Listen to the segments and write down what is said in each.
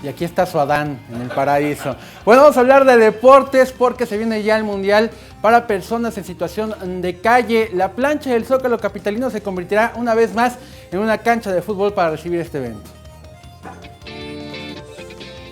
y aquí está su Adán en el paraíso. Bueno, vamos a hablar de deportes porque se viene ya el Mundial para personas en situación de calle. La plancha del Zócalo capitalino se convertirá una vez más en una cancha de fútbol para recibir este evento.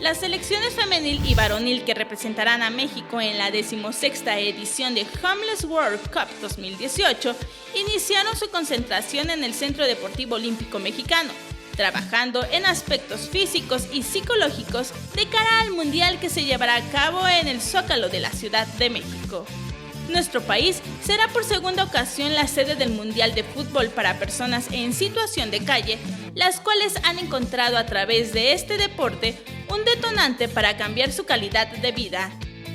Las selecciones femenil y varonil que representarán a México en la 16ª edición de Homeless World Cup 2018 iniciaron su concentración en el Centro Deportivo Olímpico Mexicano, trabajando en aspectos físicos y psicológicos de cara al Mundial que se llevará a cabo en el Zócalo de la Ciudad de México. Nuestro país será por segunda ocasión la sede del Mundial de Fútbol para personas en situación de calle, las cuales han encontrado a través de este deporte un detonante para cambiar su calidad de vida.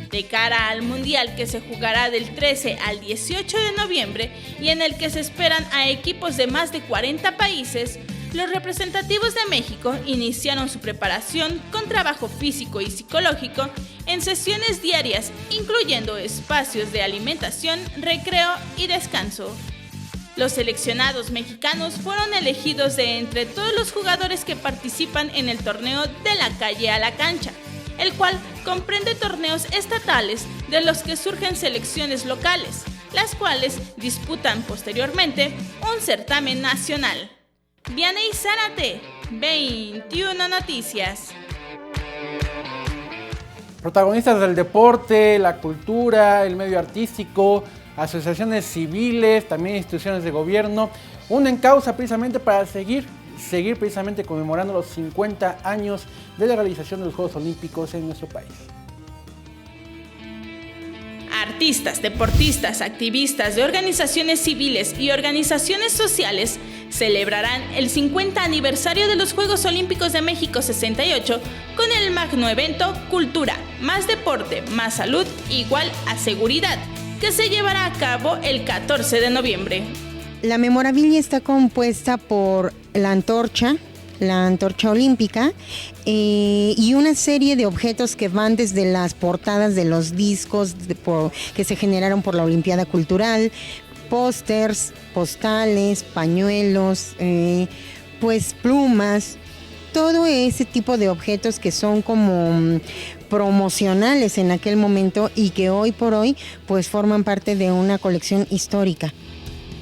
De cara al Mundial que se jugará del 13 al 18 de noviembre y en el que se esperan a equipos de más de 40 países, los representativos de México iniciaron su preparación con trabajo físico y psicológico en sesiones diarias, incluyendo espacios de alimentación, recreo y descanso. Los seleccionados mexicanos fueron elegidos de entre todos los jugadores que participan en el torneo de la calle a la cancha, el cual comprende torneos estatales de los que surgen selecciones locales, las cuales disputan posteriormente un certamen nacional. Vianey Zárate, 21 Noticias. Protagonistas del deporte, la cultura, el medio artístico, asociaciones civiles, también instituciones de gobierno, unen causa precisamente para seguir precisamente conmemorando los 50 años de la realización de los Juegos Olímpicos en nuestro país. Artistas, deportistas, activistas de organizaciones civiles y organizaciones sociales celebrarán el 50 aniversario de los Juegos Olímpicos de México 68 con el magno evento Cultura, más deporte, más salud, igual a seguridad, que se llevará a cabo el 14 de noviembre. La memorabilia está compuesta por la antorcha olímpica y una serie de objetos que van desde las portadas de los discos que se generaron por la Olimpiada Cultural, pósters, postales, pañuelos, pues plumas, todo ese tipo de objetos que son como promocionales en aquel momento y que hoy por hoy pues forman parte de una colección histórica.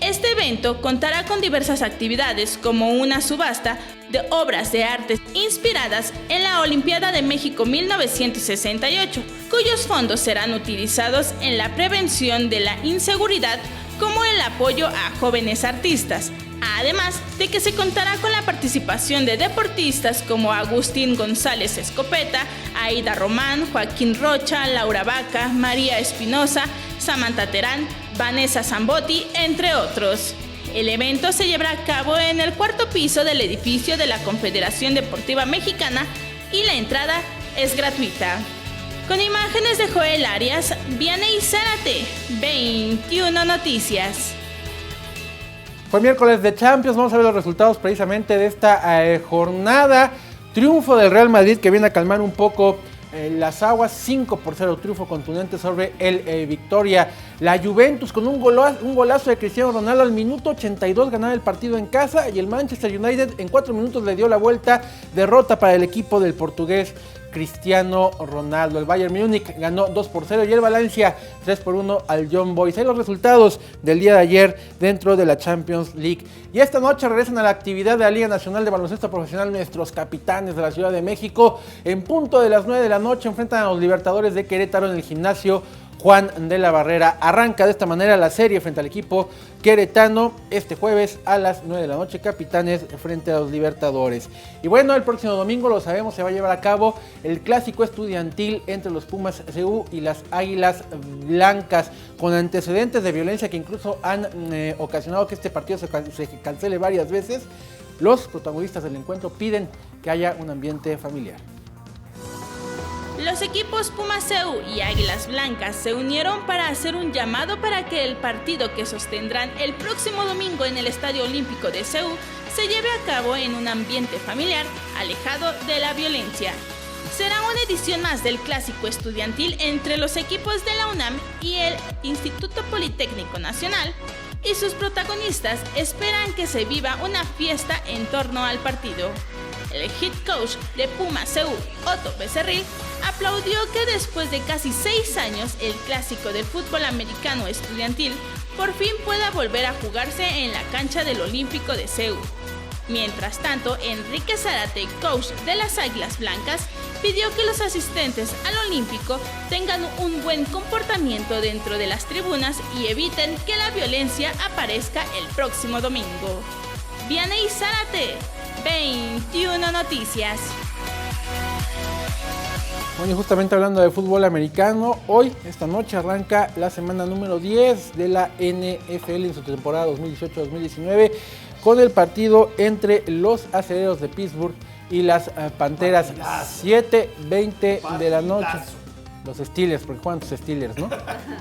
Este evento contará con diversas actividades como una subasta de obras de arte inspiradas en la Olimpiada de México 1968, cuyos fondos serán utilizados en la prevención de la inseguridad como el apoyo a jóvenes artistas, además de que se contará con la participación de deportistas como Agustín González Escopeta, Aida Román, Joaquín Rocha, Laura Vaca, María Espinosa, Samantha Terán, Vanessa Zambotti, entre otros. El evento se llevará a cabo en el cuarto piso del edificio de la Confederación Deportiva Mexicana y la entrada es gratuita. Con imágenes de Joel Arias, Vianey Zárate, 21 Noticias. Fue miércoles de Champions, vamos a ver los resultados precisamente de esta jornada. Triunfo del Real Madrid que viene a calmar un poco las aguas, 5-0, triunfo contundente sobre el Victoria. La Juventus con un golazo de Cristiano Ronaldo al minuto 82 ganaba el partido en casa y el Manchester United en 4 minutos le dio la vuelta, derrota para el equipo del portugués Cristiano Ronaldo. El Bayern Múnich ganó 2-0 y el Valencia 3-1 al Young Boys. Hay los resultados del día de ayer dentro de la Champions League. Y esta noche regresan a la actividad de la Liga Nacional de Baloncesto Profesional nuestros capitanes de la Ciudad de México. En punto de las 9 de la noche enfrentan a los Libertadores de Querétaro en el gimnasio Juan de la Barrera. Arranca de esta manera la serie frente al equipo queretano este jueves a las 9 de la noche, capitanes frente a los Libertadores. Y bueno, el próximo domingo, lo sabemos, se va a llevar a cabo el clásico estudiantil entre los Pumas CU y las Águilas Blancas, con antecedentes de violencia que incluso han ocasionado que este partido se cancele varias veces. Los protagonistas del encuentro piden que haya un ambiente familiar. Los equipos Pumas CU y Águilas Blancas se unieron para hacer un llamado para que el partido que sostendrán el próximo domingo en el Estadio Olímpico de CU se lleve a cabo en un ambiente familiar, alejado de la violencia. Será una edición más del clásico estudiantil entre los equipos de la UNAM y el Instituto Politécnico Nacional, y sus protagonistas esperan que se viva una fiesta en torno al partido. El head coach de Puma Seúl, Otto Becerril, aplaudió que después de casi 6 años el clásico del fútbol americano estudiantil por fin pueda volver a jugarse en la cancha del Olímpico de Seúl. Mientras tanto, Enrique Zárate, coach de las Águilas Blancas, pidió que los asistentes al Olímpico tengan un buen comportamiento dentro de las tribunas y eviten que la violencia aparezca el próximo domingo. Vianey Zárate, 21 Noticias. Bueno, y justamente hablando de fútbol americano, hoy, esta noche, arranca la semana número 10 de la NFL en su temporada 2018-2019 con el partido entre los Acereros de Pittsburgh y las Panteras, 7:20 de la noche. Los Steelers, porque juegan los Steelers, ¿no?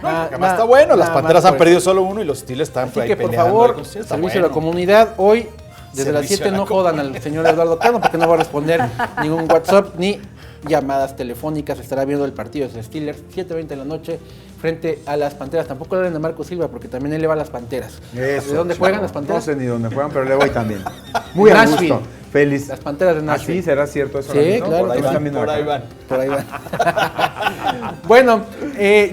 Además está bueno, las Panteras han perdido solo uno y los Steelers están así ahí que por peleando. favor, servicio a la comunidad, hoy desde las 7 no jodan al señor Eduardo Cano porque no va a responder ningún WhatsApp ni llamadas telefónicas. Estará viendo el partido de los Steelers, 7:20 de la noche, frente a las Panteras. Tampoco le hablen a Marco Silva porque también él le va a las Panteras. Eso, ¿De dónde juegan las Panteras? No sé ni dónde juegan, pero le voy también. Muy a Nashville. gusto. Feliz. Las Panteras de Nashville. ¿Así será cierto eso? Sí, ¿no? claro. Por ahí Están van, viendo por acá. ahí van. Por ahí van. Bueno,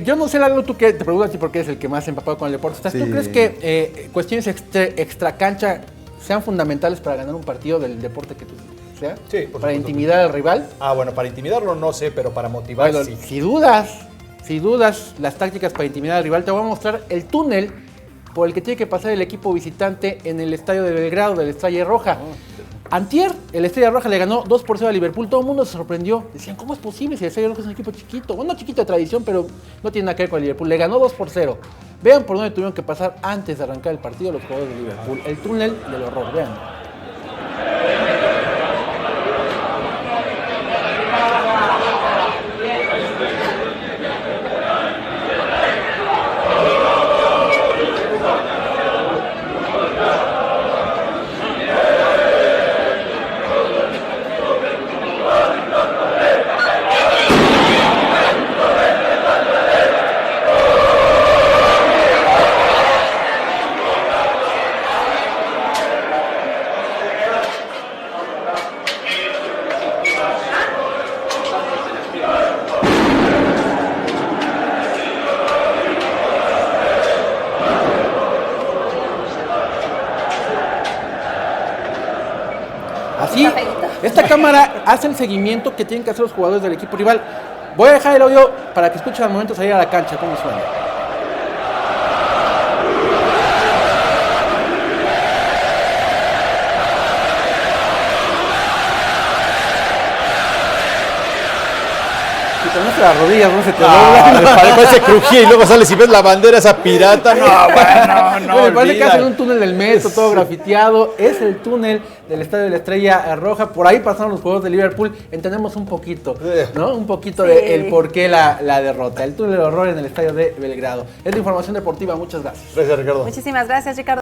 yo no sé, Lalo, tú que te pregunto a ti porque eres el que más empapado con el deporte estás. Sí. ¿Tú crees que cuestiones extra cancha sean fundamentales para ganar un partido del deporte que tú sea? Sí, por para supuesto. intimidar al rival. Bueno, para intimidarlo no sé, pero para motivar Bueno, sí. si dudas las tácticas para intimidar al rival, te voy a mostrar el túnel por el que tiene que pasar el equipo visitante en el estadio de Belgrado del Estrella Roja. Antier, el Estrella Roja le ganó 2-0 a Liverpool. Todo el mundo se sorprendió. Decían, ¿cómo es posible si el Estrella Roja es un equipo chiquito? Bueno, chiquito de tradición, pero no tiene nada que ver con el Liverpool. Le ganó 2-0. Vean por dónde tuvieron que pasar antes de arrancar el partido los jugadores de Liverpool. El túnel del horror, vean. Así, esta cámara hace el seguimiento que tienen que hacer los jugadores del equipo rival. Voy a dejar el audio para que escuchen al momento de salir a la cancha cómo suena. Si conoces las rodillas, no se te doblan. Parece crujía y luego sales y ves la bandera esa pirata. No, bueno, no. Bueno, parece que olvídalo. hacen un túnel del metro, todo grafiteado. Es el túnel del Estadio de la Estrella Roja. Por ahí pasaron los jugadores de Liverpool. Entendemos un poquito, ¿no? Un poquito del por qué la derrota. El túnel del horror en el Estadio de Belgrado. Es la información deportiva. Muchas gracias. Gracias, Ricardo. Muchísimas gracias, Ricardo.